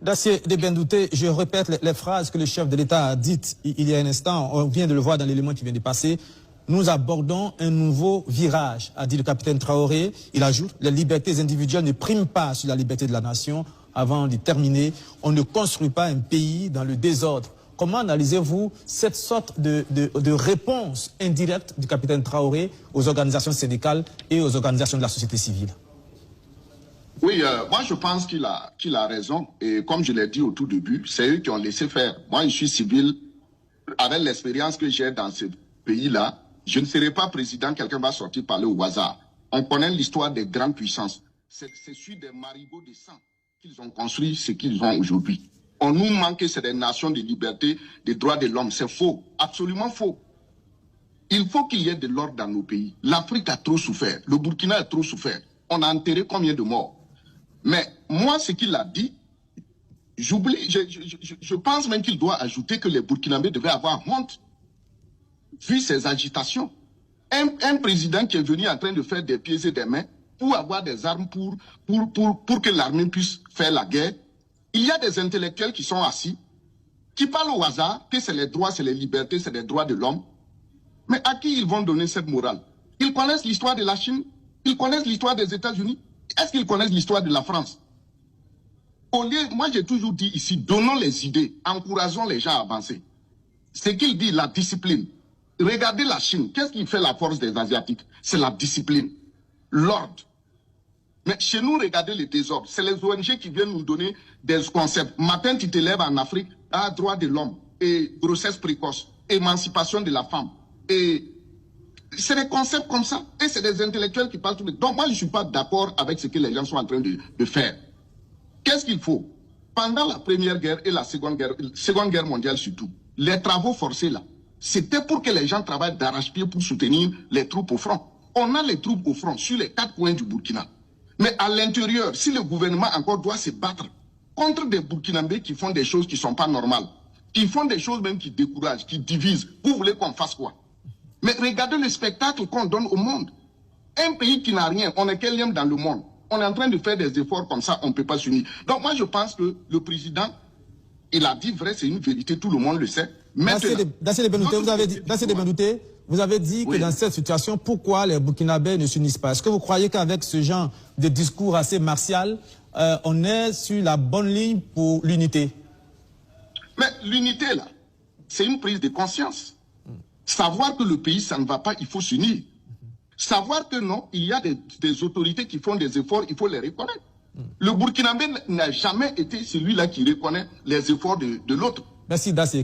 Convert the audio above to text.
Dacier Debendouté, je répète les phrases que le chef de l'État a dites il y a un instant. On vient de le voir dans l'élément qui vient de passer. Nous abordons un nouveau virage, a dit le capitaine Traoré. Il ajoute, les libertés individuelles ne priment pas sur la liberté de la nation. Avant de terminer, on ne construit pas un pays dans le désordre. Comment analysez-vous cette sorte de réponse indirecte du capitaine Traoré aux organisations syndicales et aux organisations de la société civile? Oui, moi je pense qu'il a raison. Et comme je l'ai dit au tout début, c'est eux qui ont laissé faire. Moi, je suis civil. Avec l'expérience que j'ai dans ce pays-là, je ne serai pas président, quelqu'un va sortir parler au hasard. On connaît l'histoire des grandes puissances. C'est sur des marigots de sang qu'ils ont construit ce qu'ils ont aujourd'hui. On nous manque que c'est des nations de liberté, des droits de l'homme. C'est faux, absolument faux. Il faut qu'il y ait de l'ordre dans nos pays. L'Afrique a trop souffert, le Burkina a trop souffert. On a enterré combien de morts? Mais moi, ce qu'il a dit, j'oublie, je pense même qu'il doit ajouter que les Burkinabés devaient avoir honte, vu ces agitations. Un président qui est venu en train de faire des pieds et des mains pour avoir des armes pour que l'armée puisse faire la guerre. Il y a des intellectuels qui sont assis, qui parlent au hasard, que c'est les droits, c'est les libertés, c'est les droits de l'homme. Mais à qui ils vont donner cette morale? Ils connaissent l'histoire de la Chine, ils connaissent l'histoire des États-Unis. Est-ce qu'ils connaissent l'histoire de la France? Au lieu, moi j'ai toujours dit ici, donnons les idées, encourageons les gens à avancer. Ce qu'il dit, la discipline. Regardez la Chine, qu'est-ce qui fait la force des Asiatiques? C'est la discipline, l'ordre. Mais chez nous, regardez le désordre. C'est les ONG qui viennent nous donner des concepts. Matin, tu te lèves en Afrique, à droit de l'homme, et grossesse précoce, émancipation de la femme. Et c'est des concepts comme ça. Et c'est des intellectuels qui parlent tout le temps. Donc moi, je ne suis pas d'accord avec ce que les gens sont en train de faire. Qu'est-ce qu'il faut? Pendant la Première Guerre et la Seconde Guerre mondiale surtout, les travaux forcés là, c'était pour que les gens travaillent d'arrache-pied pour soutenir les troupes au front. On a les troupes au front sur les 4 coins du Burkina. Mais à l'intérieur, si le gouvernement encore doit se battre contre des Burkinabés qui font des choses qui ne sont pas normales, qui font des choses même qui découragent, qui divisent, vous voulez qu'on fasse quoi? Mais regardez le spectacle qu'on donne au monde. Un pays qui n'a rien, on est quel dans le monde? On est en train de faire des efforts comme ça, on ne peut pas s'unir. Donc moi je pense que le président, il a dit vrai, c'est une vérité, tout le monde le sait. Dacier Debendouté, vous avez dit que dans cette situation, pourquoi les Burkinabés ne s'unissent pas? Est-ce que vous croyez qu'avec ce genre de discours assez martial, on est sur la bonne ligne pour l'unité? Mais l'unité là, c'est une prise de conscience. Savoir que le pays, ça ne va pas, il faut s'unir. Savoir que non, il y a des autorités qui font des efforts, il faut les reconnaître. Le Burkinabé n'a jamais été celui-là qui reconnaît les efforts de l'autre. Merci Dacier.